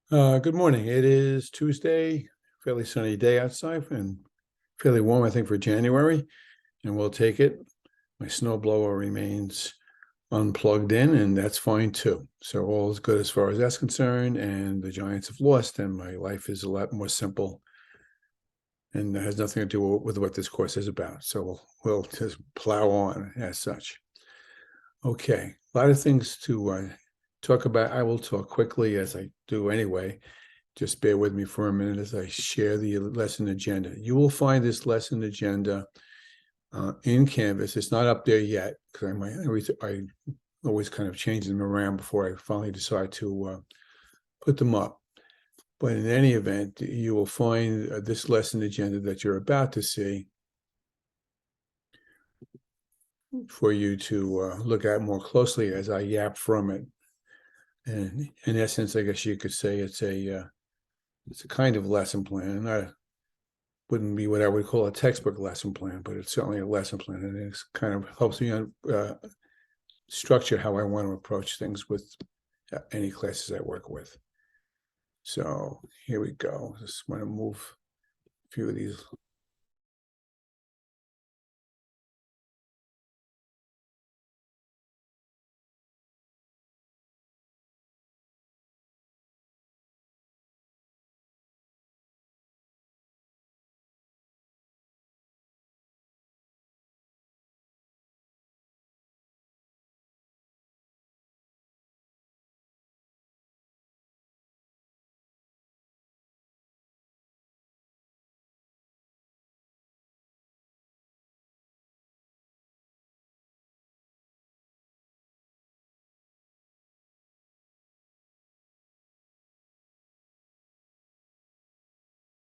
Good morning. It is Tuesday, fairly sunny day outside and fairly warm, I think, for January, and we'll take it. My snowblower remains unplugged in, and that's fine too. So all is good as far as that's concerned, and the Giants have lost, and my life is a lot more simple and has nothing to do with what this course is about. So we'll just plow on as such. Okay, a lot of things to talk about. I will talk quickly as I do anyway. Just bear with me for a minute as I share the lesson agenda. You will find this lesson agenda in Canvas. It's not up there yet because I always kind of change them around before I finally decide to put them up. But in any event, you will find this lesson agenda that you're about to see for you to look at more closely as I yap from it. And in essence, I guess you could say it's a kind of lesson plan. Not wouldn't be what I would call a textbook lesson plan, but it's certainly a lesson plan, and it kind of helps me structure how I want to approach things with any classes I work with. So here we go. Just want to move a few of these.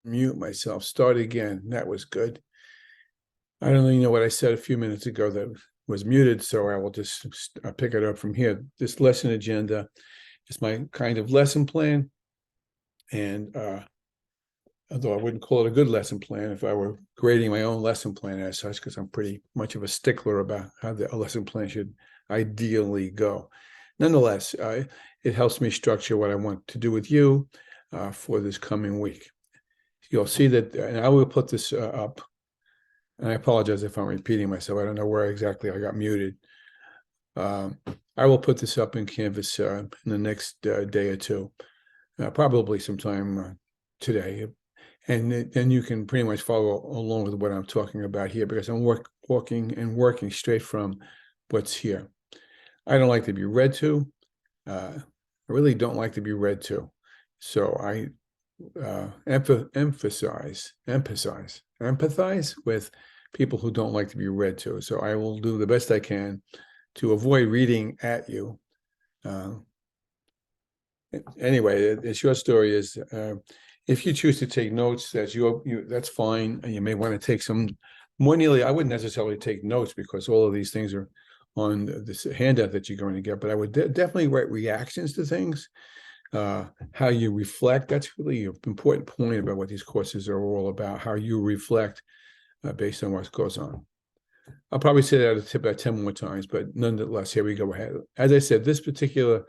Mute myself, start again. That was good. I don't even know what I said a few minutes ago that was muted, so I will just pick it up from here. This lesson agenda is my kind of lesson plan. And although I wouldn't call it a good lesson plan if I were grading my own lesson plan as such, because I'm pretty much of a stickler about how a lesson plan should ideally go. Nonetheless, it helps me structure what I want to do with you for this coming week. You'll see that, and I will put this up, and I apologize if I'm repeating myself. I don't know where exactly I got muted. I will put this up in Canvas in the next day or two, probably sometime today. And then you can pretty much follow along with what I'm talking about here because I'm working straight from what's here. I don't like to be read to. I really don't like to be read to. So I empathize with people who don't like to be read to. So I will do the best I can to avoid reading at you. Anyway, the short story is if you choose to take notes, that's fine. And you may want to take some more nearly. I wouldn't necessarily take notes because all of these things are on this handout that you're going to get, but I would definitely write reactions to things. How you reflect, that's really an important point about what these courses are all about, how you reflect based on what goes on. I'll probably say that about 10 more times, but nonetheless, here we go ahead. As I said, this particular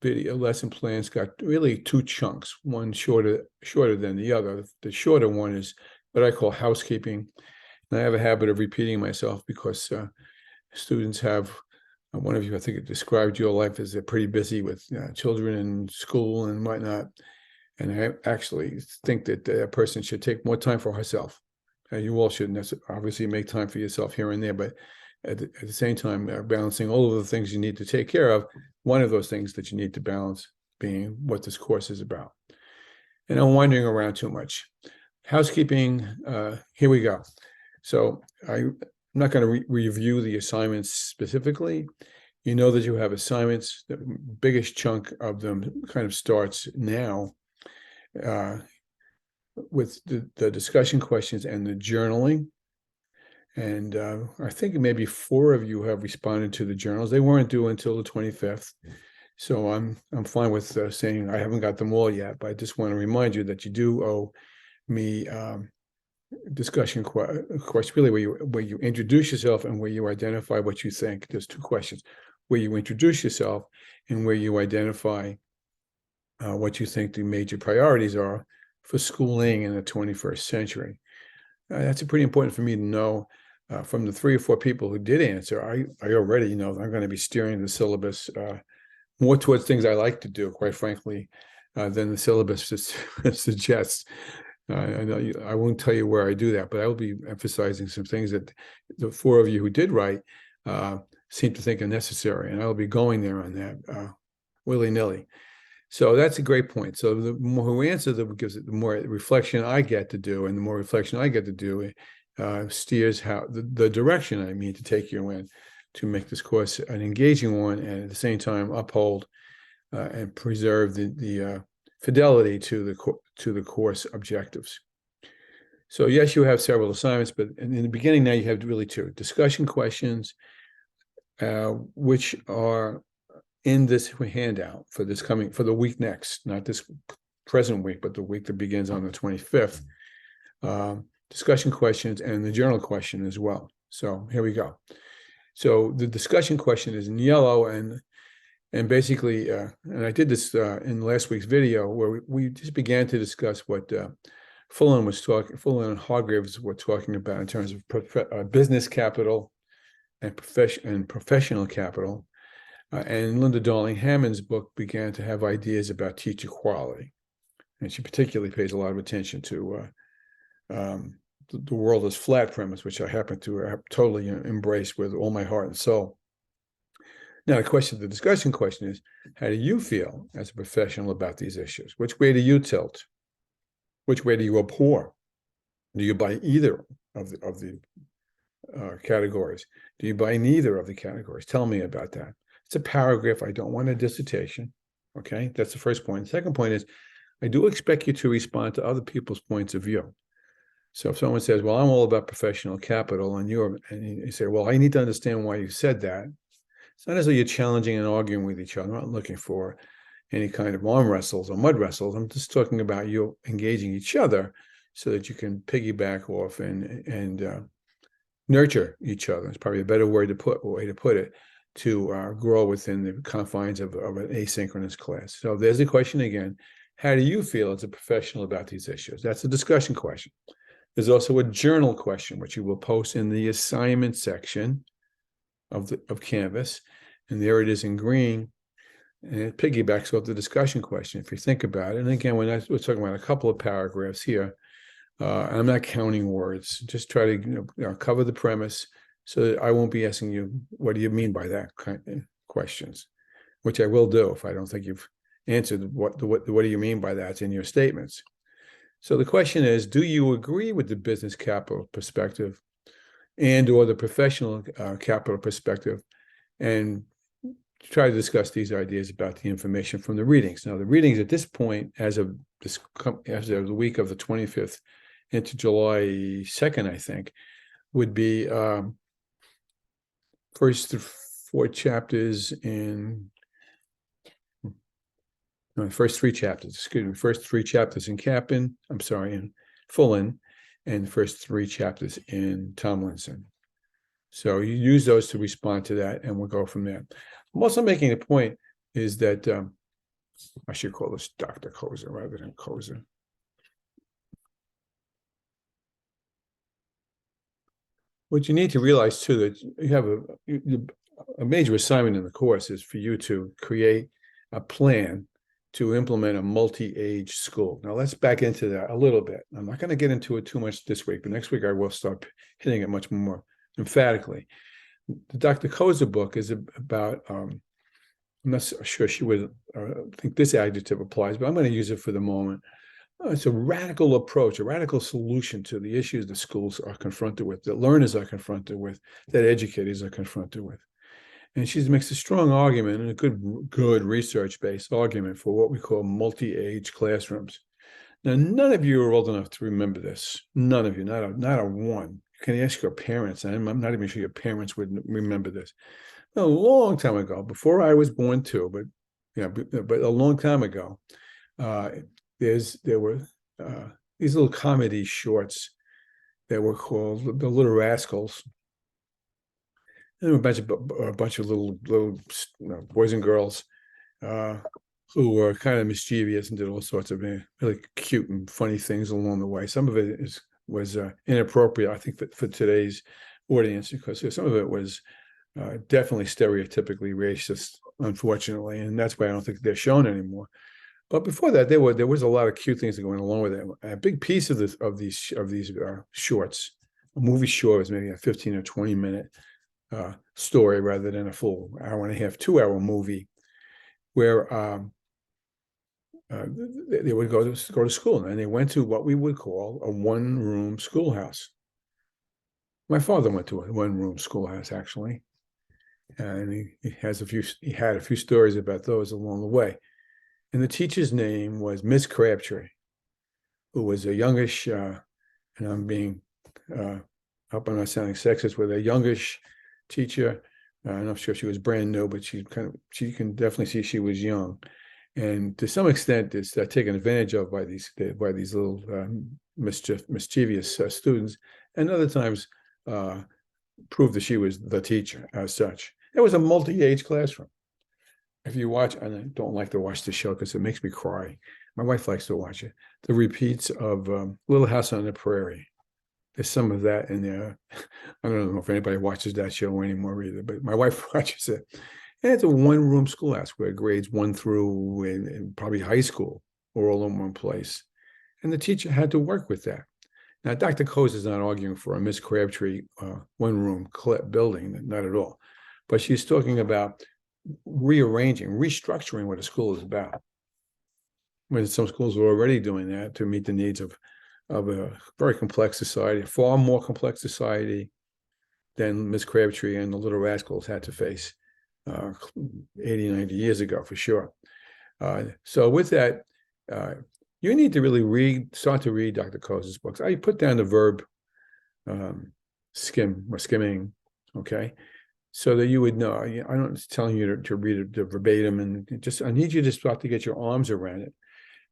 video lesson plan's got really two chunks, one shorter than the other. The shorter one is what I call housekeeping. And I have a habit of repeating myself because students have one of you, I think, it described your life as pretty busy with children and school and whatnot. And I actually think that a person should take more time for herself. You all should obviously make time for yourself here and there, but at the same time, balancing all of the things you need to take care of. One of those things that you need to balance being what this course is about. And I'm wandering around too much. Housekeeping, here we go. So I'm not going to review the assignments specifically. You know that you have assignments. The biggest chunk of them kind of starts now with the discussion questions and the journaling. And I think maybe 4 of you have responded to the journals. They weren't due until the 25th. So I'm fine with saying I haven't got them all yet, but I just want to remind you that you do owe me discussion question, really where you introduce yourself and where you identify what you think. There's 2 questions: where you introduce yourself and where you identify what you think the major priorities are for schooling in the 21st century. That's pretty important for me to know. From the 3 or 4 people who did answer, I already know that I'm going to be steering the syllabus more towards things I like to do, quite frankly, than the syllabus suggests. I won't tell you where I do that, but I will be emphasizing some things that the 4 of you who did write seem to think are necessary, and I'll be going there on that willy-nilly. So that's a great point. So the more who answer them gives it the more reflection I get to do, and the more reflection I get to do steers how the direction I mean to take you in to make this course an engaging one, and at the same time uphold and preserve the fidelity to the course objectives. So yes, you have several assignments, but in the beginning now you have really 2 discussion questions, which are in this handout for the week next, not this present week, but the week that begins on the 25th. Discussion questions and the journal question as well. So here we go. So the discussion question is in yellow, and basically, and I did this in last week's video where we just began to discuss what Fullen and Hargreaves were talking about in terms of business capital and professional capital. And Linda Darling-Hammond's book began to have ideas about teacher quality. And she particularly pays a lot of attention to the world as flat premise, which I happen to totally embrace with all my heart and soul. Now, the discussion question is, how do you feel as a professional about these issues? Which way do you tilt? Which way do you abhor? Do you buy either of the categories? Do you buy neither of the categories? Tell me about that. It's a paragraph. I don't want a dissertation. Okay, that's the first point. The second point is, I do expect you to respond to other people's points of view. So if someone says, well, I'm all about professional capital, and you say, well, I need to understand why you said that. It's not as though you're challenging and arguing with each other. I'm not looking for any kind of arm wrestles or mud wrestles. I'm just talking about you engaging each other so that you can piggyback off and nurture each other. It's probably a better way to put it, to grow within the confines of an asynchronous class. So there's the question again. How do you feel as a professional about these issues? That's a discussion question. There's also a journal question, which you will post in the assignment section of Canvas. And there it is in green. And it piggybacks off the discussion question, if you think about it. And again, we're talking about a couple of paragraphs here. I'm not counting words. Just try to cover the premise so that I won't be asking you, what do you mean by that kind of questions, which I will do if I don't think you've answered what do you mean by that in your statements. So the question is, do you agree with the business capital perspective and or the professional capital perspective? And try to discuss these ideas about the information from the readings. Now, the readings at this point, as of the week of the 25th into July 2nd, I think, would be first 4 chapters in first 3 chapters, first 3 chapters in in Fullen, and the first 3 chapters in Tomlinson. So you use those to respond to that, and we'll go from there. I'm also making a point is that I should call this Dr. Kozer rather than Kozer. What you need to realize too, that you have a major assignment in the course is for you to create a plan to implement a multi-age school. Now let's back into that a little bit. I'm not going to get into it too much this week, but next week I will start hitting it much more emphatically. The Dr. Kozer book is about, I'm not sure she would think this adjective applies, but I'm going to use it for the moment. It's a radical approach, a radical solution to the issues that schools are confronted with, that learners are confronted with, that educators are confronted with. And she makes a strong argument and a good research-based argument for what we call multi-age classrooms. Now, none of you are old enough to remember this. None of you, not a one. You can ask your parents, and I'm not even sure your parents would remember this. A long time ago, before I was born too, but a long time ago, there were these little comedy shorts that were called The Little Rascals. And there were a bunch of little boys and girls who were kind of mischievous and did all sorts of really cute and funny things along the way. Some of it was inappropriate, I think, for today's audience, because some of it was definitely stereotypically racist, unfortunately, and that's why I don't think they're shown anymore. But before that, there was a lot of cute things going along with it. A big piece of these shorts, a movie short, was maybe a 15 or 20 minute story rather than a full hour and a half, 2 hour movie, where they would go to school, and they went to what we would call a one-room schoolhouse. My father went to a one-room schoolhouse, actually, and he had a few stories about those along the way. And the teacher's name was Miss Crabtree, who was a youngish, and I'm being, hope I'm not sounding sexist, with a youngish teacher. I'm not sure she was brand new, but she can definitely see she was young. And to some extent, it's taken advantage of by these little mischievous students, and other times proved that she was the teacher as such. It was a multi-age classroom. If you watch, and I don't like to watch the show because it makes me cry. My wife likes to watch it. The repeats of Little House on the Prairie. There's some of that in there. I don't know if anybody watches that show anymore either, but my wife watches it. And it's a one-room schoolhouse where grades 1 through and probably high school were all in one place. And the teacher had to work with that. Now, Dr. Coase is not arguing for a Miss Crabtree one-room building, not at all. But she's talking about rearranging, restructuring what a school is about. When some schools are already doing that to meet the needs of a very complex society, a far more complex society than Miss Crabtree and the Little Rascals had to face 80, 90 years ago, for sure. So with that, you need to really start to read Dr. Coase's books. I put down the verb skimming, okay? So that you would know. I'm not telling you to read it verbatim, and I need you to start to get your arms around it,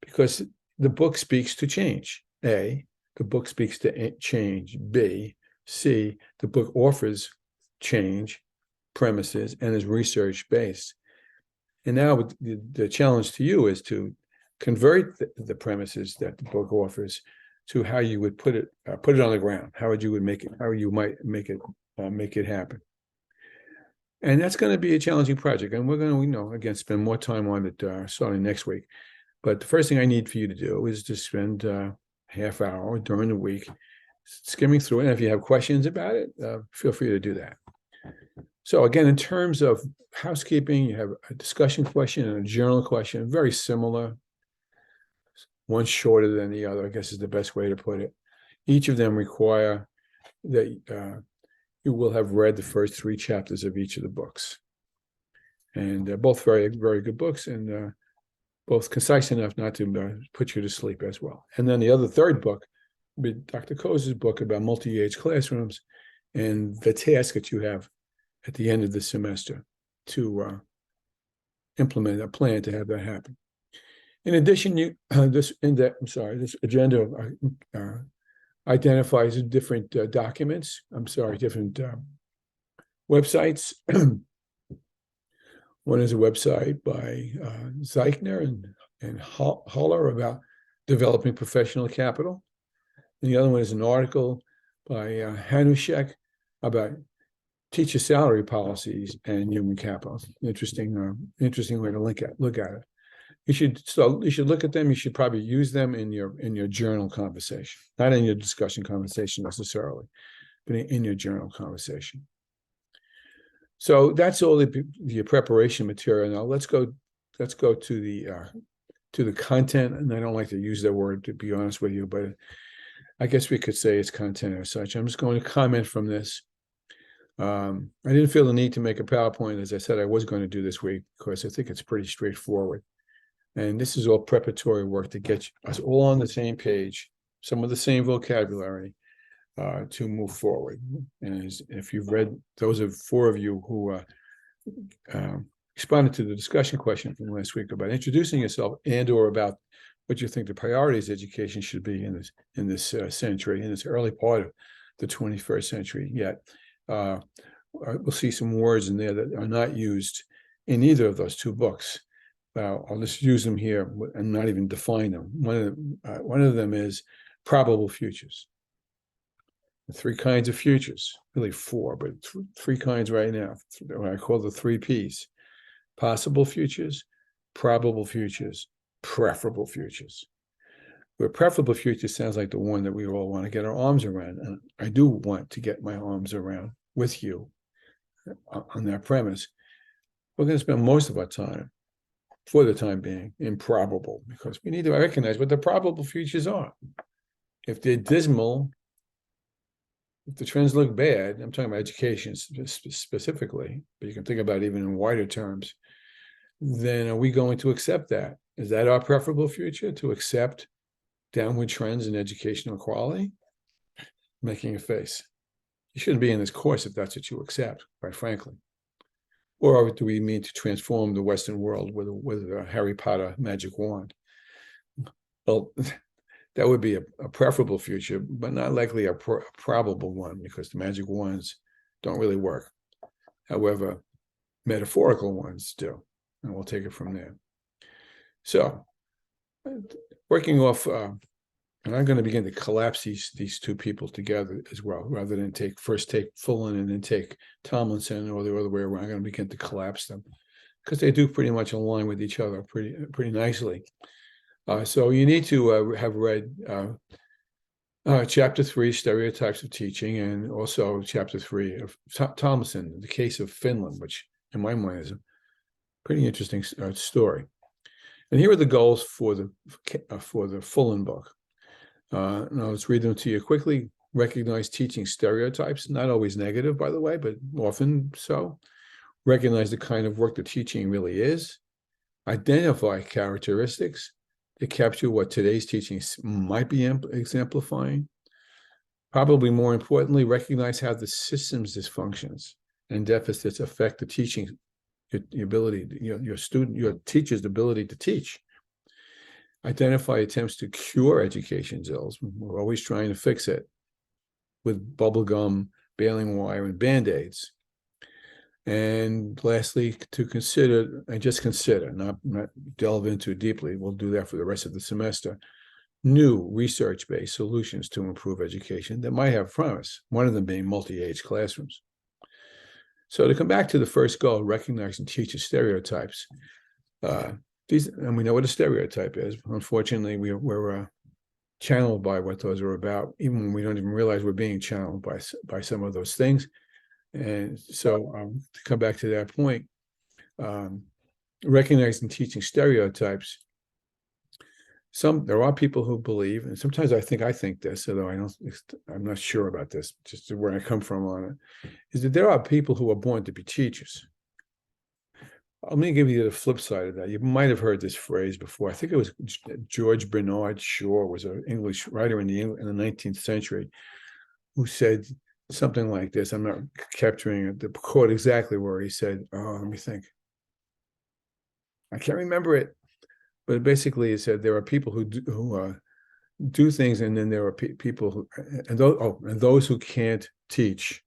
because the book speaks to change. A, the book speaks to change. B, C, the book offers change premises and is research-based. And now the challenge to you is to convert the premises that the book offers to how you would put it on the ground. How you might make it happen. And that's going to be a challenging project. And we're going to, again, spend more time on it starting next week. But the first thing I need for you to do is to spend a half hour during the week skimming through it. And if you have questions about it, feel free to do that. So again, in terms of housekeeping, you have a discussion question and a journal question, very similar. One shorter than the other, I guess is the best way to put it. Each of them require that you will have read the first 3 chapters of each of the books. And they're both very, very good books, and both concise enough not to put you to sleep as well. And then the other third book will be Dr. Coase's book about multi-age classrooms and the task that you have at the end of the semester to implement a plan to have that happen. In addition, this agenda identifies different documents. Different websites. One is a website by Zeichner and Haller about developing professional capital. And the other one is an article by Hanushek about teacher salary policies and human capital. Interesting way to look at it. You should look at them. You should probably use them in your journal conversation, not in your discussion conversation necessarily, but in your journal conversation. So that's all the preparation material. Now let's go to the content. And I don't like to use that word, to be honest with you, but I guess we could say it's content as such. I'm just going to comment from this. I didn't feel the need to make a PowerPoint, as I said I was going to do this week, because I think it's pretty straightforward. And this is all preparatory work to get us all on the same page, some of the same vocabulary to move forward. And if you've read, those are 4 of you who responded to the discussion question from last week about introducing yourself and/or about what you think the priorities education should be in this century, in this early part of the 21st century yet. We'll see some words in there that are not used in either of those 2 books. I'll just use them here and not even define them. One of them is probable futures. Three kinds of futures, really four, but three kinds right now, what I call the three Ps: possible futures, probable futures, preferable futures. Where preferable futures sounds like the one that we all want to get our arms around. And I do want to get my arms around with you on that premise. We're going to spend most of our time, for the time being, in probable, because we need to recognize what the probable futures are. If they're dismal, if the trends look bad, I'm talking about education specifically, but you can think about it even in wider terms, then are we going to accept that? Is that our preferable future, to accept downward trends in educational quality? Making a face. You shouldn't be in this course if that's what you accept, quite frankly. Or do we mean to transform the Western world with a Harry Potter magic wand? Well, that would be a preferable future, but not likely a probable one, because the magic wands don't really work. However, metaphorical ones do, and we'll take it from there. So, working off, and I'm going to begin to collapse these two people together as well, rather than first take Fullen and then take Tomlinson, or the other way around. I'm going to begin to collapse them, because they do pretty much align with each other pretty nicely. So you need to have read Chapter 3, Stereotypes of Teaching, and also Chapter 3 of Tomlinson, The Case of Finland, which in my mind is a pretty interesting story. And here are the goals for the Fullen book. Now let's read them to you quickly. Recognize teaching stereotypes, not always negative, by the way, but often so. Recognize the kind of work the teaching really is. Identify characteristics to capture what today's teaching might be exemplifying. Probably more importantly, recognize how the system's dysfunctions and deficits affect the teaching, your ability, your teacher's ability to teach. Identify attempts to cure education's ills. We're always trying to fix it with bubblegum, baling wire, and Band-Aids. And lastly, to consider, and just consider, not delve into deeply, we'll do that for the rest of the semester, new research-based solutions to improve education that might have promise, one of them being multi-age classrooms. So to come back to the first goal, recognizing teacher stereotypes, and we know what a stereotype is. Unfortunately, we're channeled by what those are about, even when we don't even realize we're being channeled by some of those things. And so to come back to that point, recognizing teaching stereotypes, there are people who believe, and sometimes I think this, although I'm not sure about this, just where I come from on it, is that there are people who are born to be teachers. Let me give you the flip side of that. You might have heard this phrase before. I think it was George Bernard Shaw, was an English writer in the 19th century, who said something like this. I'm not capturing the quote exactly where he said, let me think. I can't remember it, but basically he said there are people who do things, and then there are people who, and those who can't teach.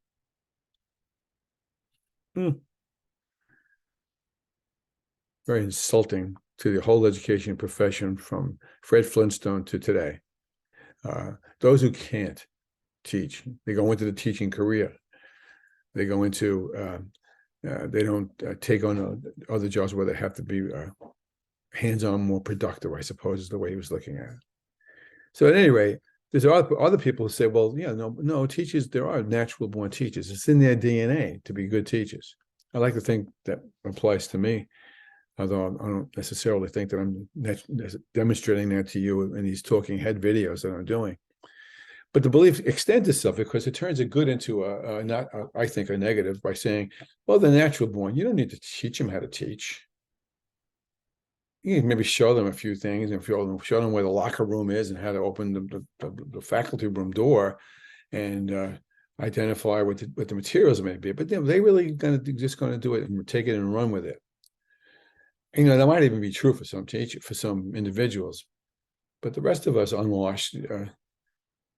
Very insulting to the whole education profession, from Fred Flintstone to today. Those who can't teach, they go into the teaching career. They go into, they don't take on other jobs where they have to be hands-on, more productive, I suppose, is the way he was looking at it. So at any rate, there's other people who say, well, yeah, no, teachers, there are natural born teachers. It's in their DNA to be good teachers. I like to think that applies to me, although I don't necessarily think that I'm demonstrating that to you in these talking head videos that I'm doing. But the belief extends itself, because it turns a good into I think, a negative, by saying, well, they're natural born. You don't need to teach them how to teach. You can maybe show them a few things, and show them where the locker room is and how to open the faculty room door, and identify what the materials may be. But they really just going to do it and take it and run with it. That might even be true for some individuals, but the rest of us unwashed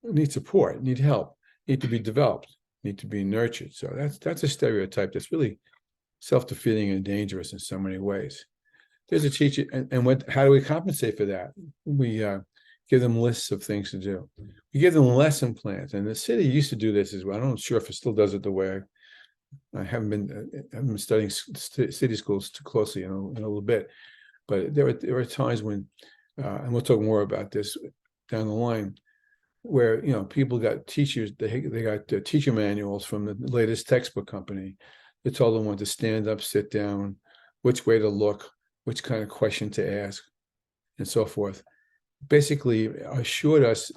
need support, need help, need to be developed, need to be nurtured. So that's a stereotype that's really self-defeating and dangerous in so many ways. there's a teacher, and how do we compensate for that? We give them lists of things to do. We give them lesson plans, and the city used to do this as well. I'm not sure if it still does it the way. I haven't been studying city schools too closely in a little bit, but there were times when, and we'll talk more about this down the line, where people got teachers, they got teacher manuals from the latest textbook company that told them when to stand up, sit down, which way to look, which kind of question to ask, and so forth. Basically assured us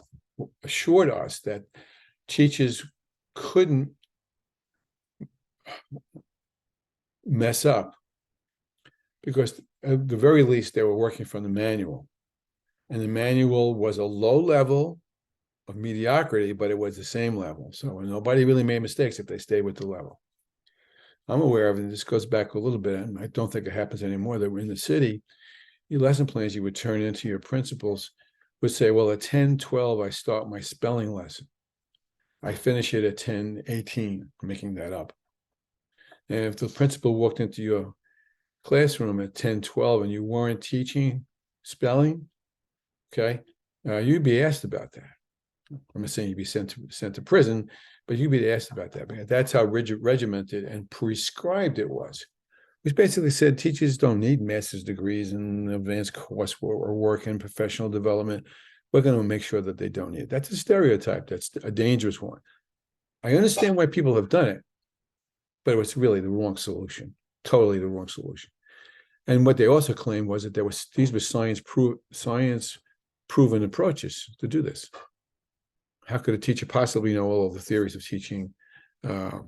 that teachers couldn't mess up because at the very least they were working from the manual, and the manual was a low level of mediocrity, but it was the same level. So nobody really made mistakes if they stayed with the level. I'm aware of it, and this goes back a little bit, and I don't think it happens anymore, that we're in the city, your lesson plans you would turn into your principals would say, well, at 10:12, I start my spelling lesson. I finish it at 10:18, I'm making that up. And if the principal walked into your classroom at 10:12 and you weren't teaching spelling, okay, you'd be asked about that. I'm not saying you'd be sent to prison, but you'd be asked about that. Because that's how regimented and prescribed it was. Which basically said teachers don't need master's degrees in advanced coursework or work in professional development. We're going to make sure that they don't need it. That's a stereotype. That's a dangerous one. I understand why people have done it, but it was really the wrong solution. Totally the wrong solution. And what they also claimed was that these were science proven approaches to do this. How could a teacher possibly know all of the theories of teaching a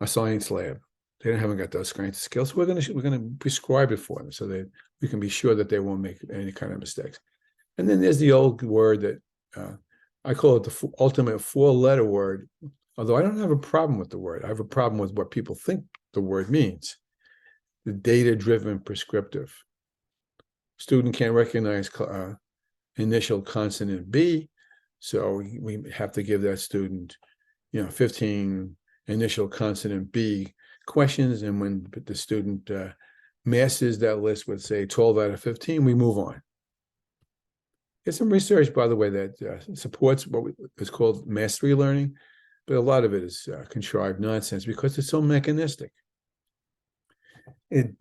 science lab? They haven't got those kinds of skills. We're going to prescribe it for them so that we can be sure that they won't make any kind of mistakes. And then there's the old word that I call it the ultimate 4-letter word. Although I don't have a problem with the word, I have a problem with what people think the word means. The data-driven prescriptive. Student can't recognize initial consonant B, so we have to give that student, 15 initial consonant B questions, and when the student masters that list with, say, 12 out of 15, we move on. There's some research, by the way, that supports what is called mastery learning, but a lot of it is contrived nonsense because it's so mechanistic. It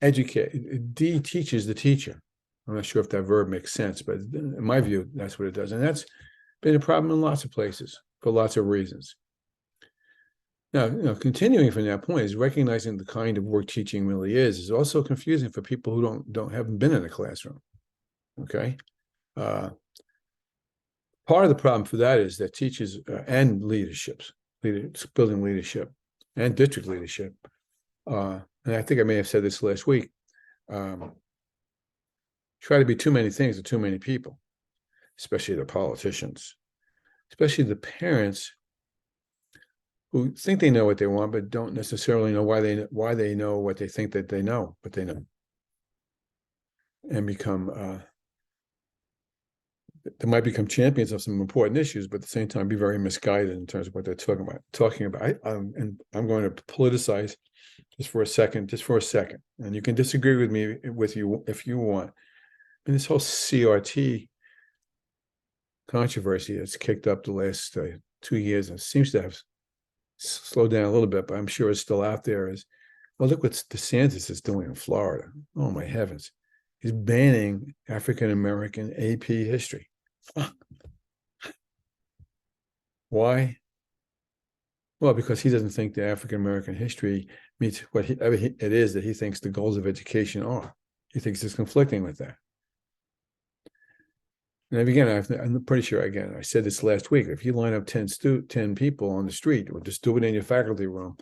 de-teaches the teacher. I'm not sure if that verb makes sense, but in my view, that's what it does. And that's been a problem in lots of places for lots of reasons. Now, continuing from that point is recognizing the kind of work teaching really is also confusing for people who haven't been in a classroom. Okay. Part of the problem for that is that teachers and building leadership and district leadership, and I think I may have said this last week, try to be too many things to too many people, especially the politicians, especially the parents who think they know what they want, but don't necessarily know why they know what they think that they know, but they know, and they might become champions of some important issues, but at the same time be very misguided in terms of what they're talking about. And I'm going to politicize just for a second, and you can disagree with me if you want. And this whole CRT controversy that's kicked up the last 2 years and seems to have slowed down a little bit, but I'm sure it's still out there. Well, look what DeSantis is doing in Florida. Oh my heavens. He's banning African-American AP history. Why? Well, because he doesn't think that African-American history meets whatever it is that he thinks the goals of education are. He thinks it's conflicting with that. And again, I'm pretty sure, I said this last week, if you line up 10 people on the street or just do it in your faculty room,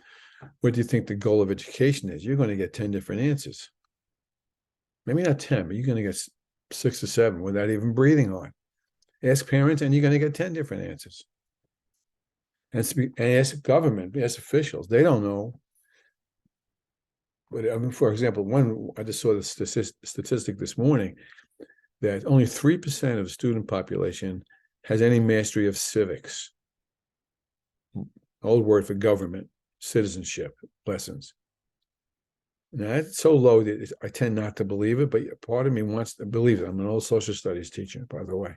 what do you think the goal of education is? You're going to get 10 different answers. Maybe not 10, but you're going to get 6 or 7 without even breathing on. Ask parents, and you're going to get 10 different answers. And ask government, ask officials. They don't know. But I mean, for example, I just saw the statistic this morning that only 3% of the student population has any mastery of civics. Old word for government, citizenship lessons. Now, it's so low that I tend not to believe it, but part of me wants to believe it. I'm an old social studies teacher, by the way.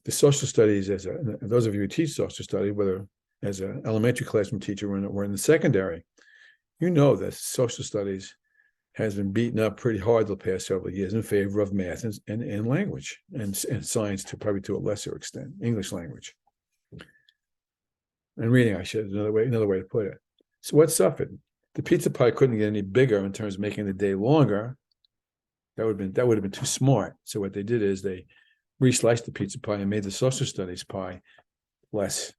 The social studies, those of you who teach social studies, whether as an elementary classroom teacher or in the secondary, you know that social studies has been beaten up pretty hard the past several years in favor of math and language and science probably to a lesser extent, English language. And reading, I should, another way to put it. So what suffered? The pizza pie couldn't get any bigger in terms of making the day longer. That would have been too smart. So what they did is they resliced the pizza pie and made the social studies pie less.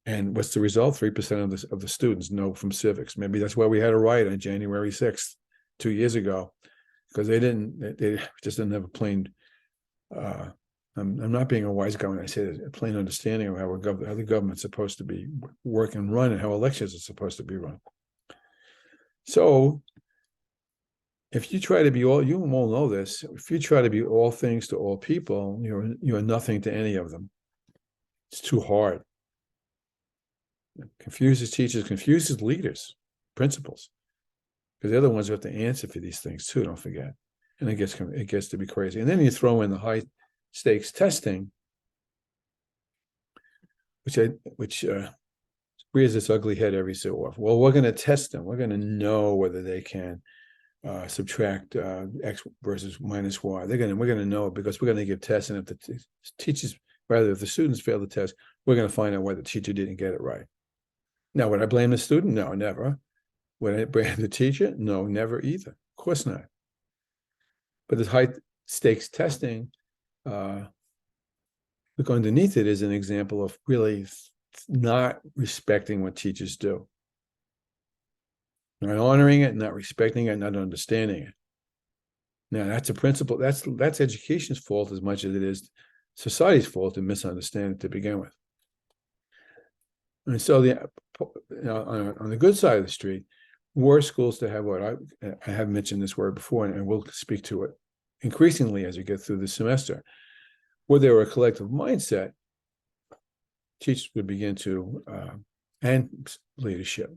And what's the result? 3% of the students know from civics. Maybe that's why we had a riot on January 6th, 2 years ago, because they just didn't have a plain. I'm not being a wise guy when I say this, a plain understanding of how the government's supposed to be work and run and how elections are supposed to be run. So if you try to be all, you all know this, if you try to be all things to all people, you're nothing to any of them. It's too hard. It confuses teachers, confuses leaders, principals, because they're the ones who have to answer for these things too, don't forget. And it gets to be crazy. And then you throw in the high stakes testing, which rears its ugly head every so often. Well, we're going to test them. We're going to know whether they can subtract X versus minus Y. We're going to know it because we're going to give tests, and if the if the students fail the test, we're going to find out why the teacher didn't get it right. Now, would I blame the student? No, never. Would I blame the teacher? No, never either. Of course not. But this high stakes testing, look underneath it is an example of really not respecting what teachers do. Not honoring it, not respecting it, not understanding it. Now, that's a principle. That's education's fault as much as it is society's fault to misunderstand it to begin with. And so on the good side of the street, were schools to have what I have mentioned this word before, and we'll speak to it increasingly as we get through the semester, where there were a collective mindset, teachers would begin to, and leadership,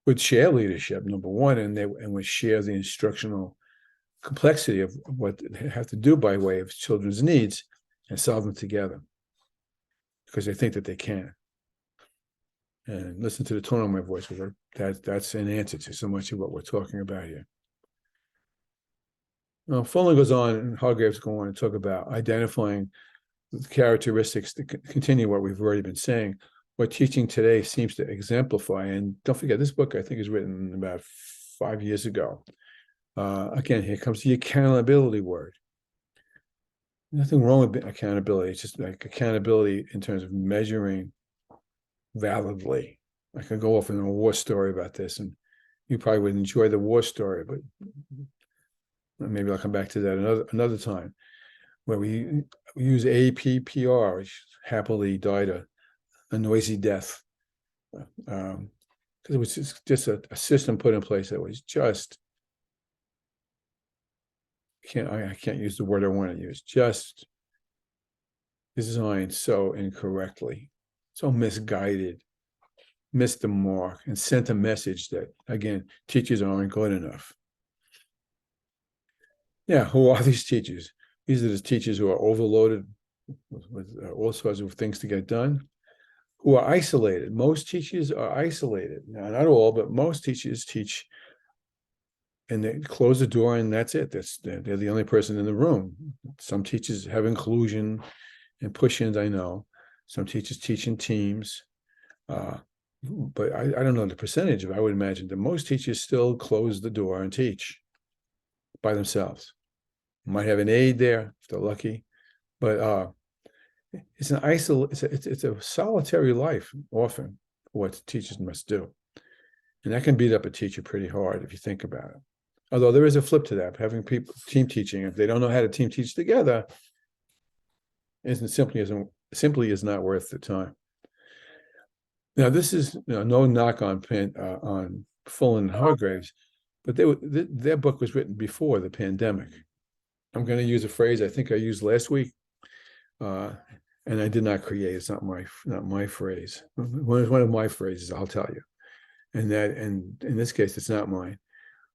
would share leadership, number one, and would share the instructional complexity of what they have to do by way of children's needs and solve them together because they think that they can. And listen to the tone of my voice, because that's an answer to so much of what we're talking about here. Now, Fullen goes on, and Hargraves go on to talk about identifying the characteristics to continue what we've already been saying, what teaching today seems to exemplify. And don't forget, this book, I think, is written about 5 years ago. Again, here comes the accountability word. Nothing wrong with accountability. It's just like accountability in terms of measuring validly. I could go off in a war story about this, and you probably would enjoy the war story, but maybe I'll come back to that another time, where we use APPR, which happily died a noisy death, because it was just a system put in place that was just, I can't use the word I want to use, just designed so incorrectly, so misguided, missed the mark, and sent a message that, again, teachers aren't good enough. Yeah, who are these teachers? These are the teachers who are overloaded with all sorts of things to get done, who are isolated. Most teachers are isolated. Now, not all, but most teachers teach and they close the door and that's it. They're the only person in the room. Some teachers have inclusion and push-ins, I know. Some teachers teach in teams. But I don't know the percentage, but I would imagine that most teachers still close the door and teach by themselves. Might have an aide there if they're lucky, but it's a solitary life often, what teachers must do. And that can beat up a teacher pretty hard if you think about it. Although there is a flip to that, having people team teaching, if they don't know how to team teach together, simply is not worth the time. Now, this is no knock on Fullen and Hargraves, but their book was written before the pandemic. I'm going to use a phrase I think I used last week, and I did not create. It's not my phrase. One of my phrases, I'll tell you. and in this case, it's not mine,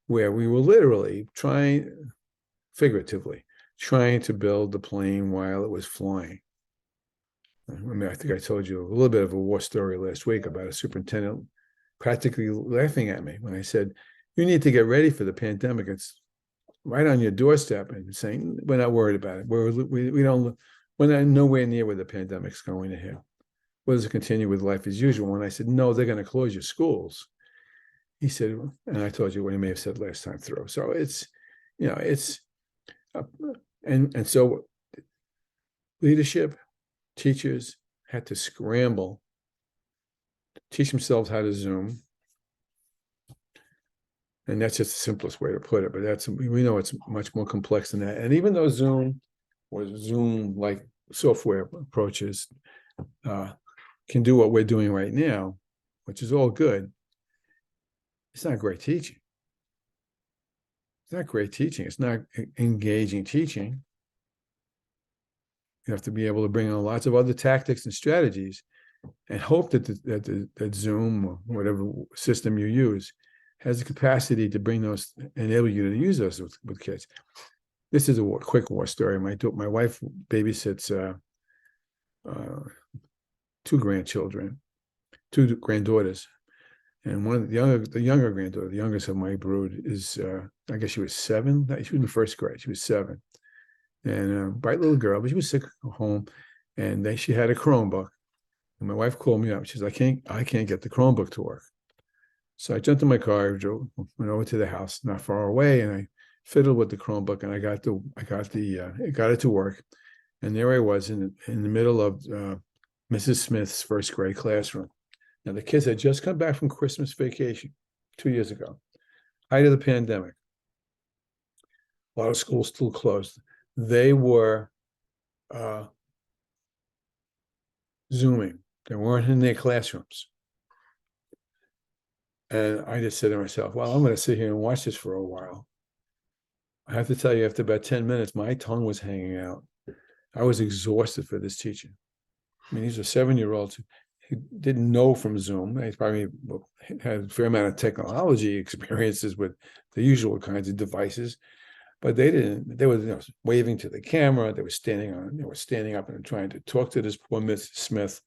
where we were literally figuratively, trying to build the plane while it was flying. I mean, I think I told you a little bit of a war story last week about a superintendent practically laughing at me when I said, "You need to get ready for the pandemic. It's right on your doorstep," and saying, "We're not worried about it. We don't. We're not nowhere near where the pandemic's going to hit. We'll just continue with life as usual." And I said, "No, they're going to close your schools." He said, and I told you what he may have said last time through. So it's, it's, uh, and so leadership, teachers had to scramble, teach themselves how to Zoom. And that's just the simplest way to put it, but we know it's much more complex than that. And even though Zoom or Zoom-like software approaches can do what we're doing right now, which is all good, it's not great teaching. It's not great teaching. It's not engaging teaching. You have to be able to bring on lots of other tactics and strategies and hope that that Zoom or whatever system you use has the capacity to bring those, enable you to use those with kids. This is a quick war story. My wife babysits two granddaughters, and one of the younger granddaughter, the youngest of my brood, is I guess she was 7. She was in the first grade. She was 7, and bright little girl, but she was sick at home, and she had a Chromebook. And my wife called me up. She says, I can't get the Chromebook to work. So I jumped in my car, went over to the house not far away, and I fiddled with the Chromebook, and I got it to work. And there I was in the middle of Mrs. Smith's first grade classroom. Now the kids had just come back from Christmas vacation 2 years ago, height of the pandemic. A lot of schools still closed. They were Zooming. They weren't in their classrooms. And I just said to myself, well, I'm going to sit here and watch this for a while. I have to tell you, after about 10 minutes, my tongue was hanging out. I was exhausted for this teaching. I mean, these are 7-year-olds who didn't know from Zoom. They probably had a fair amount of technology experiences with the usual kinds of devices, but they didn't. They were waving to the camera. They were standing up and trying to talk to this poor Miss Smith.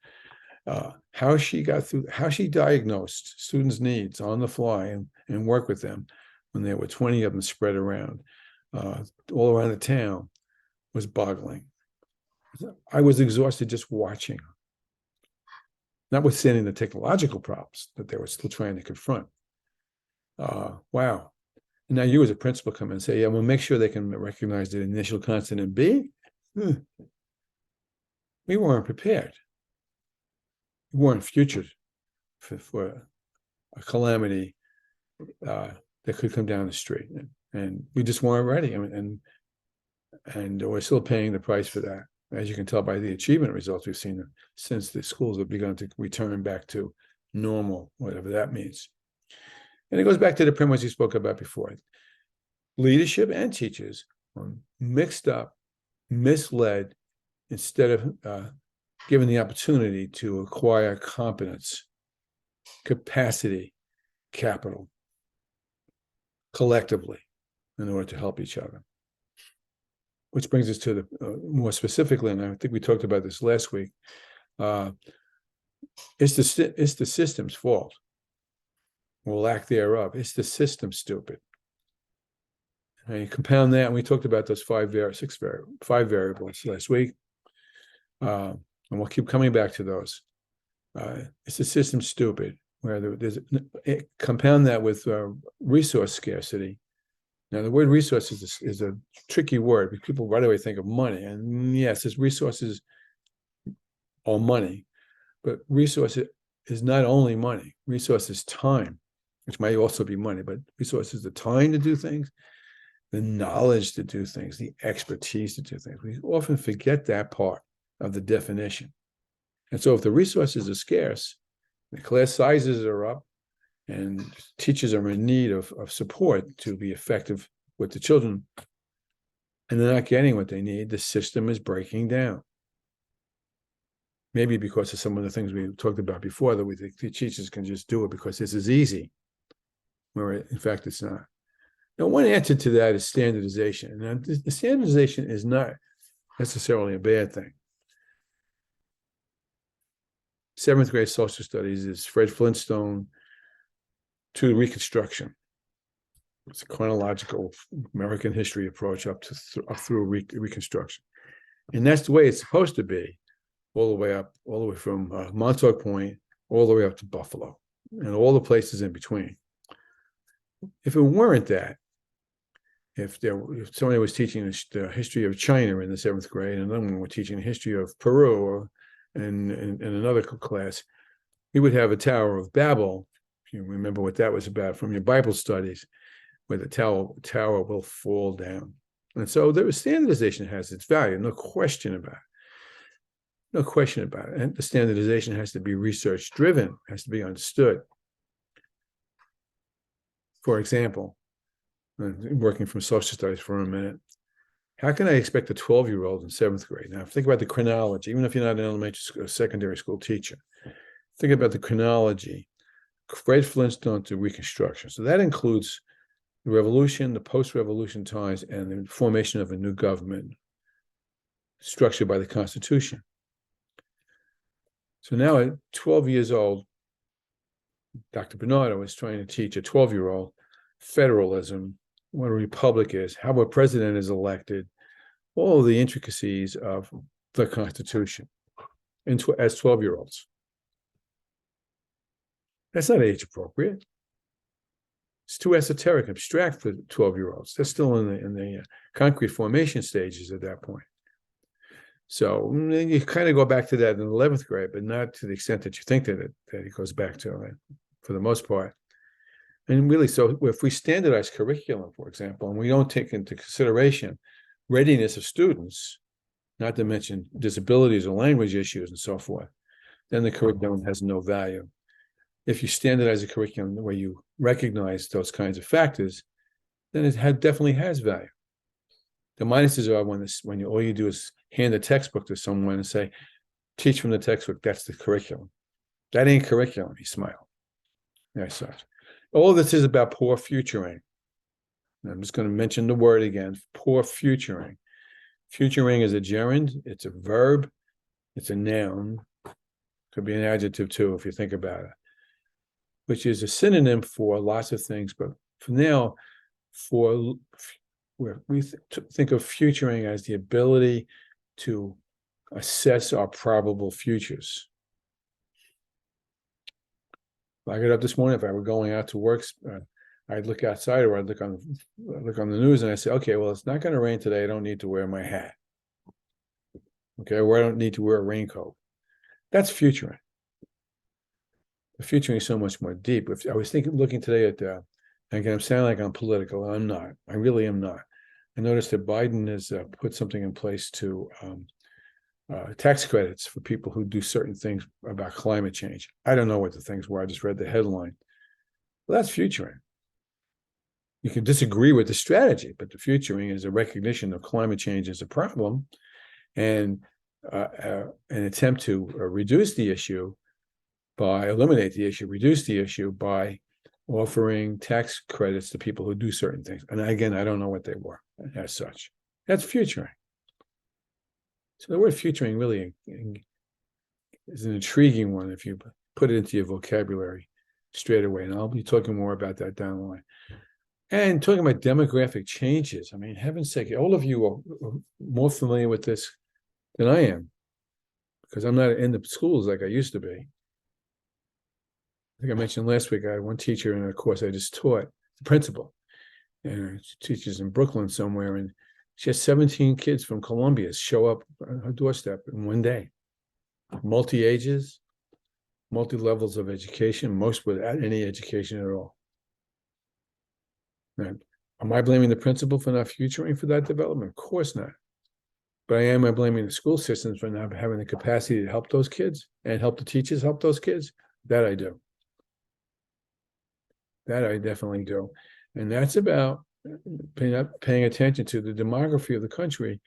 How she diagnosed students' needs on the fly and work with them when there were 20 of them spread around all around the town was boggling. I was exhausted just watching, notwithstanding the technological problems that they were still trying to confront. Wow. And now you as a principal come and say, yeah, we'll make sure they can recognize the initial consonant B. We weren't prepared. We weren't futured for a calamity that could come down the street. And we just weren't ready. I mean, and we're still paying the price for that, as you can tell by the achievement results we've seen since the schools have begun to return back to normal, whatever that means. And it goes back to the premise you spoke about before. Leadership and teachers are mixed up, misled, instead of given the opportunity to acquire competence, capacity, capital, collectively, in order to help each other. Which brings us to the more specifically, and I think we talked about this last week. It's the system's fault, or lack thereof. It's the system, stupid. And you compound that, and we talked about those five variables last week, and we'll keep coming back to those. It's the system, stupid. Where compound that with resource scarcity. Now, the word resources is a tricky word because people right away think of money. And yes, it's resources or money, but resources is not only money. Resources time, which might also be money, but resources the time to do things, the knowledge to do things, the expertise to do things. We often forget that part of the definition. And so if the resources are scarce, the class sizes are up, and teachers are in need of support to be effective with the children, and they're not getting what they need, the system is breaking down. Maybe because of some of the things we talked about before, that we think the teachers can just do it because this is easy, where in fact it's not. Now, one answer to that is standardization. Now, the standardization is not necessarily a bad thing. Seventh grade social studies is Fred Flintstone to Reconstruction. It's a chronological American history approach up through Reconstruction, and that's the way it's supposed to be, all the way from Montauk Point, all the way up to Buffalo, and all the places in between. If it weren't that, if somebody was teaching the history of China in the seventh grade, and then we were teaching the history of Peru, or in another class, we would have a Tower of Babel. If you remember what that was about from your Bible studies, where the tower will fall down. And so the standardization has its value, no question about it. No question about it. And the standardization has to be research driven, has to be understood. For example, working from social studies for a minute, how can I expect a 12-year-old in seventh grade? Now, think about the chronology, even if you're not an elementary school, secondary school teacher. Think about the chronology, Fred Flintstone to Reconstruction. So that includes the revolution, the post-revolution times, and the formation of a new government structured by the Constitution. So now at 12 years old, Dr. Bernardo is trying to teach a 12-year-old federalism, what a republic is, how a president is elected, all of the intricacies of the Constitution as 12-year-olds. That's not age appropriate. It's too esoteric, abstract for 12-year-olds. They're still in the concrete formation stages at that point. So you kind of go back to that in 11th grade, but not to the extent that you think that it goes back to it, for the most part. And really, so if we standardize curriculum, for example, and we don't take into consideration readiness of students, not to mention disabilities or language issues and so forth, then the curriculum has no value. If you standardize a curriculum where you recognize those kinds of factors, then it definitely has value. The minuses are when all you do is hand a textbook to someone and say, teach from the textbook, that's the curriculum. That ain't curriculum, he smiled. Yes, sir. All this is about poor futuring. And I'm just going to mention the word again, poor futuring. Futuring is a gerund, it's a verb, it's a noun, could be an adjective too, if you think about it, which is a synonym for lots of things. But for now, we think of futuring as the ability to assess our probable futures. If I got up this morning, if I were going out to work, I'd look outside, or I'd look on the news, and I say, okay, well, it's not going to rain today. I don't need to wear my hat. Okay, or I don't need to wear a raincoat. That's futuring. The futuring is so much more deep. If I was looking today at, again, I'm sounding like I'm political. I'm not. I really am not. I noticed that Biden has put something in place to tax credits for people who do certain things about climate change. I don't know what the things were. I just read the headline. Well, that's futuring. You can disagree with the strategy, but the futuring is a recognition of climate change as a problem, and an attempt to reduce the issue eliminate the issue, reduce the issue by offering tax credits to people who do certain things. And again, I don't know what they were as such. That's futuring. So the word futuring really is an intriguing one if you put it into your vocabulary straight away. And I'll be talking more about that down the line. And talking about demographic changes, I mean, heaven's sake, all of you are more familiar with this than I am, because I'm not in the schools like I used to be. I think I mentioned last week, I had one teacher in a course I just taught, the principal, and she teaches in Brooklyn somewhere, and she has 17 kids from Columbia show up on her doorstep in one day. Multi-ages, multi-levels of education, most without any education at all. Now, am I blaming the principal for not futuring for that development? Of course not. But am I blaming the school systems for not having the capacity to help those kids and help the teachers help those kids? That I do. That I definitely do. And that's about paying attention to the demography of the country,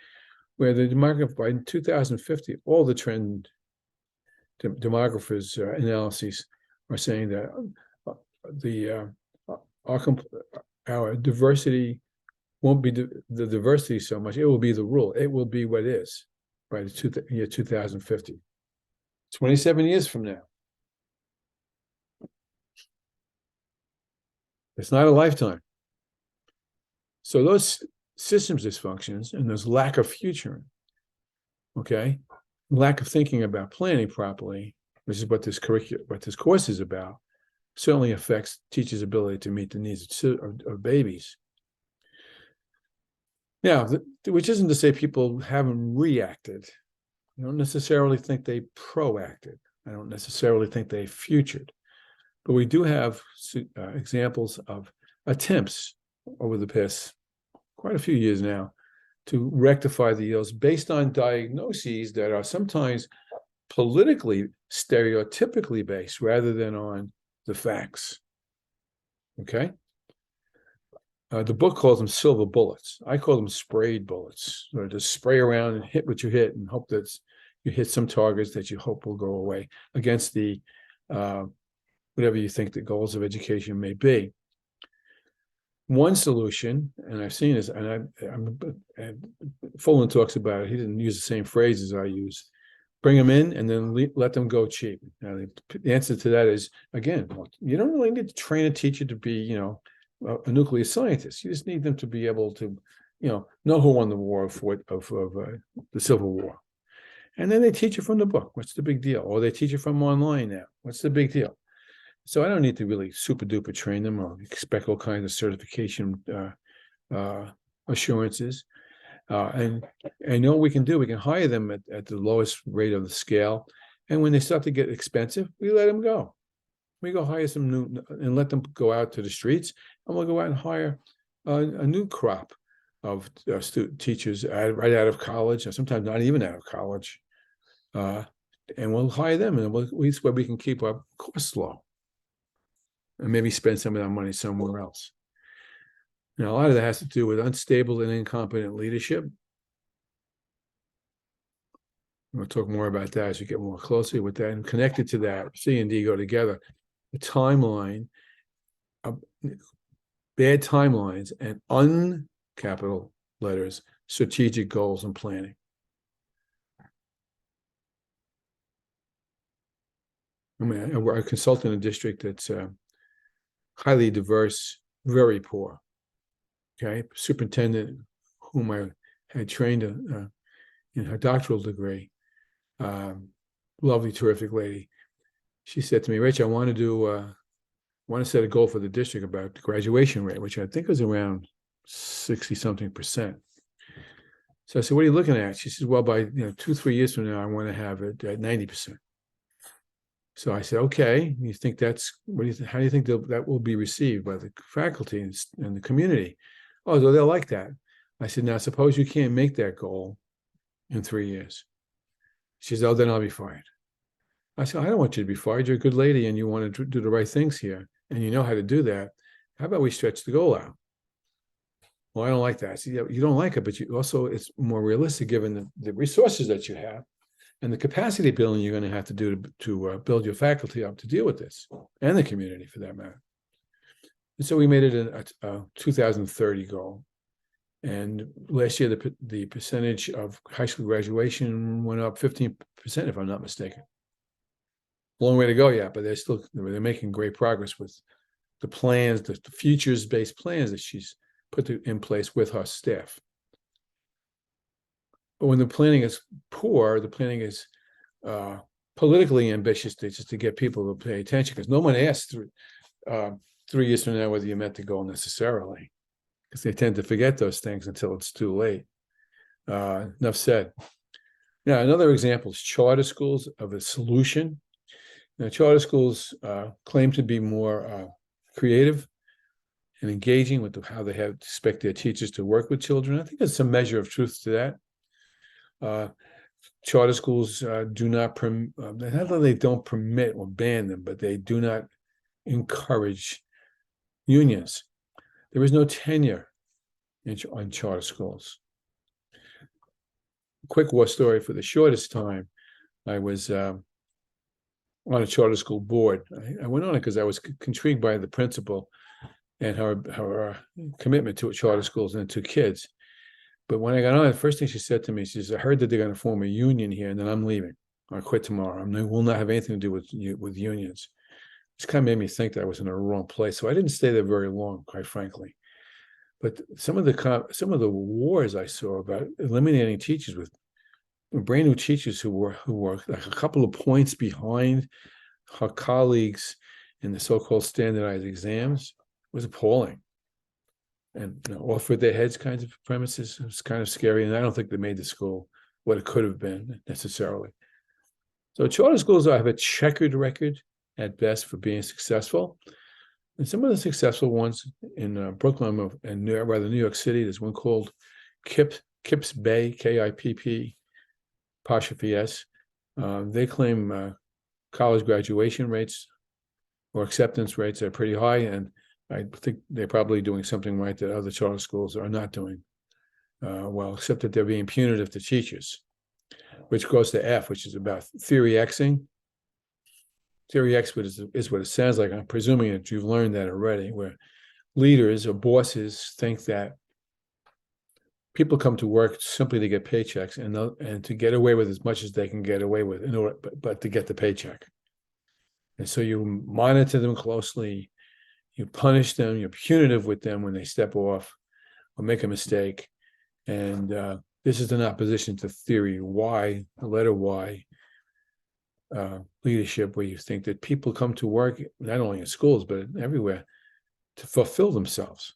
where the demography by 2050, all the trend demographers' analyses are saying that the our diversity won't be the diversity so much. It will be the rule. It will be what is by the year 2050. 27 years from now. It's not a lifetime. So those systems dysfunctions and those lack of futuring, okay, lack of thinking about planning properly, which is what this course is about, certainly affects teachers' ability to meet the needs of babies. Now, which isn't to say people haven't reacted. I don't necessarily think they proacted. I don't necessarily think they futured. But we do have examples of attempts over the past quite a few years now to rectify the ills based on diagnoses that are sometimes politically, stereotypically based rather than on the facts. Okay? The book calls them silver bullets. I call them sprayed bullets. Or just spray around and hit what you hit and hope that you hit some targets that you hope will go away against the whatever you think the goals of education may be. One solution, and I've seen this, and Fullan talks about it. He didn't use the same phrases I use. Bring them in and then let them go cheap. Now, the answer to that is, again, you don't really need to train a teacher to be, a nuclear scientist. You just need them to be able to, know who won the war of the Civil War. And then they teach it from the book. What's the big deal? Or they teach it from online now. What's the big deal? So I don't need to really super duper train them or expect all kinds of certification assurances. And I know what we can do. We can hire them at the lowest rate of the scale. And when they start to get expensive, we let them go. We go hire some new and let them go out to the streets, and we'll go out and hire a new crop of student teachers right out of college, or sometimes not even out of college. And we'll hire them, and where we can keep our costs low. And maybe spend some of that money somewhere else. Now, a lot of that has to do with unstable and incompetent leadership. We'll talk more about that as we get more closely with that. And connected to that, C and D go together. The timeline, bad timelines, and uncapital letters, strategic goals and planning. I consult in a district that's highly diverse, very poor. Okay, superintendent whom I had trained in her doctoral degree, lovely, terrific lady. She said to me, "Rich, I want to set a goal for the district about the graduation rate, which I think was around 60-something%." So I said, "What are you looking at?" She says, "Well, by 2-3 years from now, I want to have it at 90%." So I said, "Okay, you think how do you think that will be received by the faculty and the community?" "Oh, they'll like that." I said, "Now, suppose you can't make that goal in 3 years." She said, "Oh, then I'll be fired." I said, "I don't want you to be fired. You're a good lady and you want to do the right things here and you know how to do that. How about we stretch the goal out?" "Well, I don't like that." I said, "Yeah, you don't like it, but it's more realistic given the resources that you have and the capacity building you're going to have to do to build your faculty up to deal with this and the community for that matter." And so we made it a 2030 goal. And last year, the percentage of high school graduation went up 15%, if I'm not mistaken. Long way to go yet, but they're making great progress with the plans, the futures-based plans that she's put in place with her staff. But when the planning is poor, the planning is politically ambitious just to get people to pay attention, because no one asks 3 years from now whether you met the goal necessarily, because they tend to forget those things until it's too late. Enough said. Now, another example is charter schools of a solution. Now, charter schools claim to be more creative and engaging with how they expect their teachers to work with children. I think there's some measure of truth to that. Charter schools do not not that they don't permit or ban them, but they do not encourage unions. There is no tenure on charter schools. Quick war story. For the shortest time, I was on a charter school board. I went on it because I was intrigued by the principal and her commitment to charter schools and to kids. But when I got on, the first thing she said to me, she says, "I heard that they're going to form a union here, and then I'm leaving. I quit tomorrow. I will not have anything to do with unions." This kind of made me think that I was in the wrong place. So I didn't stay there very long, quite frankly. But some of the wars I saw about eliminating teachers with brand new teachers who were like a couple of points behind her colleagues in the so-called standardized exams was appalling. And off with their heads kinds of premises. It was kind of scary. And I don't think they made the school what it could have been necessarily. So charter schools have a checkered record at best for being successful. And some of the successful ones in Brooklyn and New York City, there's one called Kips Bay, KIPP, apostrophe S. They claim college graduation rates or acceptance rates are pretty high, and I think they're probably doing something right that other charter schools are not doing well, except that they're being punitive to teachers, which goes to F, which is about theory Xing. Theory X is what it sounds like. I'm presuming that you've learned that already, where leaders or bosses think that people come to work simply to get paychecks and to get away with as much as they can get away with in order, but to get the paycheck. And so you monitor them closely, you punish them, you're punitive with them when they step off or make a mistake. And this is in opposition to theory Y, the letter Y, leadership, where you think that people come to work, not only in schools, but everywhere, to fulfill themselves.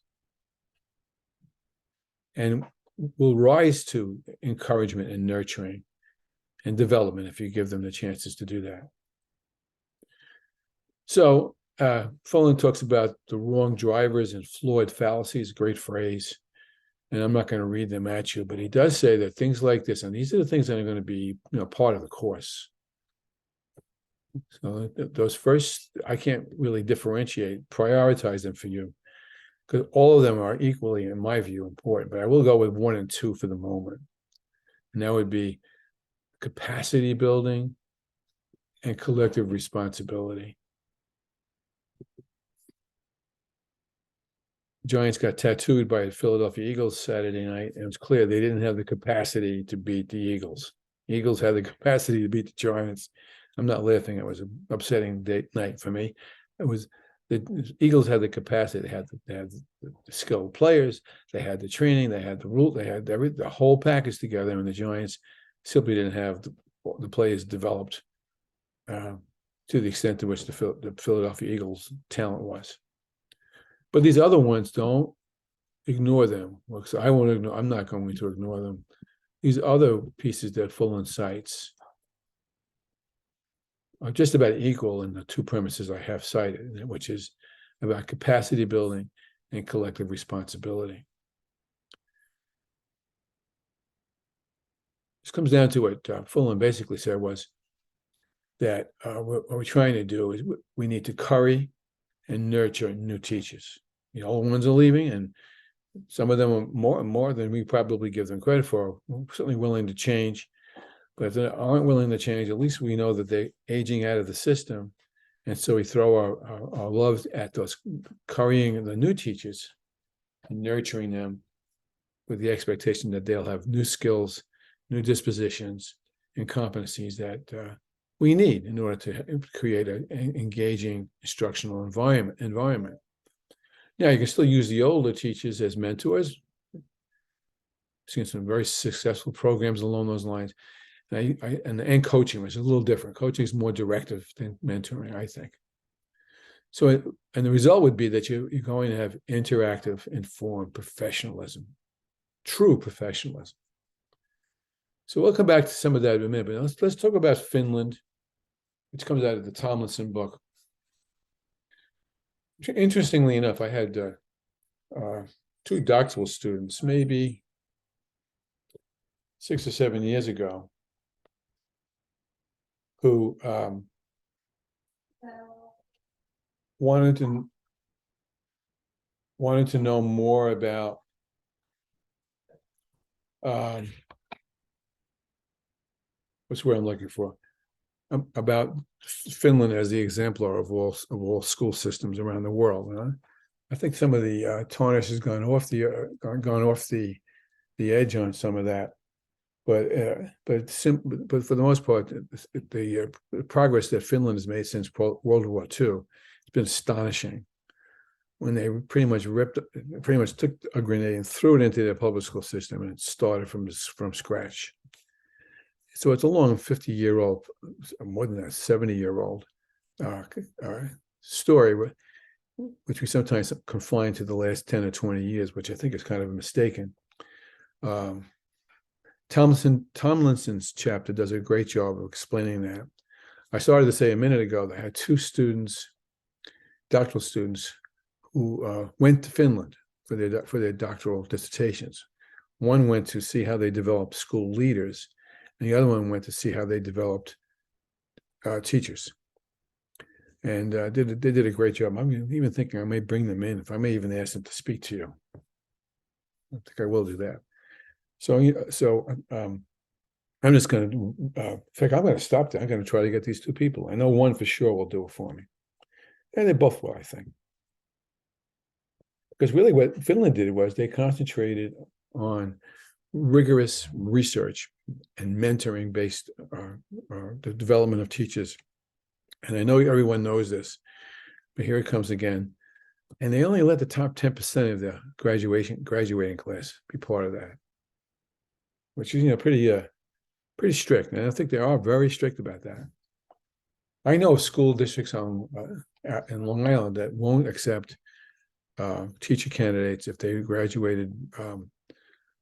And will rise to encouragement and nurturing and development if you give them the chances to do that. So Fullen talks about the wrong drivers and flawed fallacies, great phrase. And I'm not going to read them at you, but he does say that things like this, and these are the things that are going to be part of the course. So those first, I can't really differentiate, prioritize them for you, because all of them are equally, in my view, important. But I will go with 1 and 2 for the moment. And that would be capacity building and collective responsibility. Giants got tattooed by the Philadelphia Eagles Saturday night, and it was clear they didn't have the capacity to beat the Eagles. The Eagles had the capacity to beat the Giants. I'm not laughing. It was an upsetting night for me. It was the Eagles had the capacity. They had the skilled players. They had the training. They had the rule. They had the whole package together, and the Giants simply didn't have the players developed to the extent to which the Philadelphia Eagles' talent was. But these other ones, don't ignore them. I won't ignore. I'm not going to ignore them. These other pieces that Fullen cites are just about equal in the 2 premises I have cited, which is about capacity building and collective responsibility. This comes down to what Fullen basically said was that what we're trying to do is we need to curry and nurture new teachers. The old ones are leaving, and some of them are more than we probably give them credit for. We're certainly willing to change, but if they aren't willing to change, at least we know that they're aging out of the system. And so we throw our love at those currying the new teachers and nurturing them with the expectation that they'll have new skills, new dispositions, and competencies that we need in order to create an engaging instructional environment. Now, you can still use the older teachers as mentors. I've seen some very successful programs along those lines. And coaching is a little different. Coaching is more directive than mentoring, I think. So, and the result would be that you're going to have interactive, informed professionalism, true professionalism. So we'll come back to some of that in a minute, but let's talk about Finland, which comes out of the Tomlinson book. Interestingly enough, I had 2 doctoral students, maybe 6 or 7 years ago, who wanted to know more about what's the word I'm looking for? about Finland as the exemplar of all school systems around the world. I think some of the tarnish has gone off the edge on some of that, but for the most part, the progress that Finland has made since World War II has been astonishing. When they pretty much took a grenade and threw it into their public school system and it started from scratch. So it's a long 50-year-old, more than that, 70-year-old story, which we sometimes confine to the last 10 or 20 years, which I think is kind of mistaken. Tomlinson's chapter does a great job of explaining that. I started to say a minute ago that I had two students, doctoral students, who went to Finland for their doctoral dissertations. One went to see how they developed school leaders, and the other one went to see how they developed teachers. And they did a great job. I'm even thinking I may bring them in. If I may even ask them to speak to you. I think I will do that. So I'm just going to, in fact, I'm going to stop there. I'm going to try to get these two people. I know one for sure will do it for me. And they both will, I think. Because really what Finland did was they concentrated on rigorous research and mentoring based the development of teachers. And I know everyone knows this, but here it comes again. And they only let the top 10% of the graduating class be part of that, which is, pretty strict. And I think they are very strict about that. I know school districts in Long Island that won't accept teacher candidates if they graduated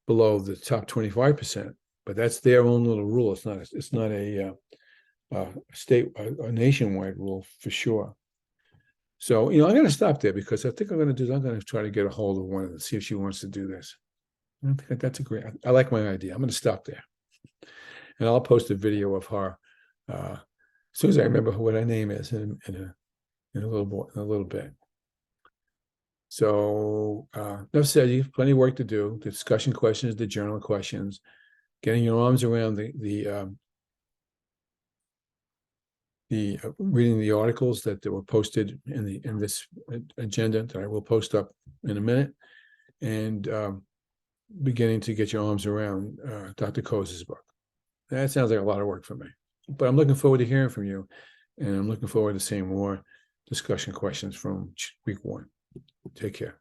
below the top 25%, but that's their own little rule. It's not a nationwide rule for sure. So, I'm going to stop there because I think I'm going to try to get a hold of one and see if she wants to do this. I think that's I like my idea. I'm going to stop there. And I'll post a video of her as soon as I remember what her name is in a little bit. So, enough said. You have plenty of work to do. The discussion questions, the journal questions, getting your arms around the reading the articles that were posted in this agenda that I will post up in a minute, and beginning to get your arms around Dr. Coase's book. That sounds like a lot of work for me, but I'm looking forward to hearing from you, and I'm looking forward to seeing more discussion questions from week 1. Take care.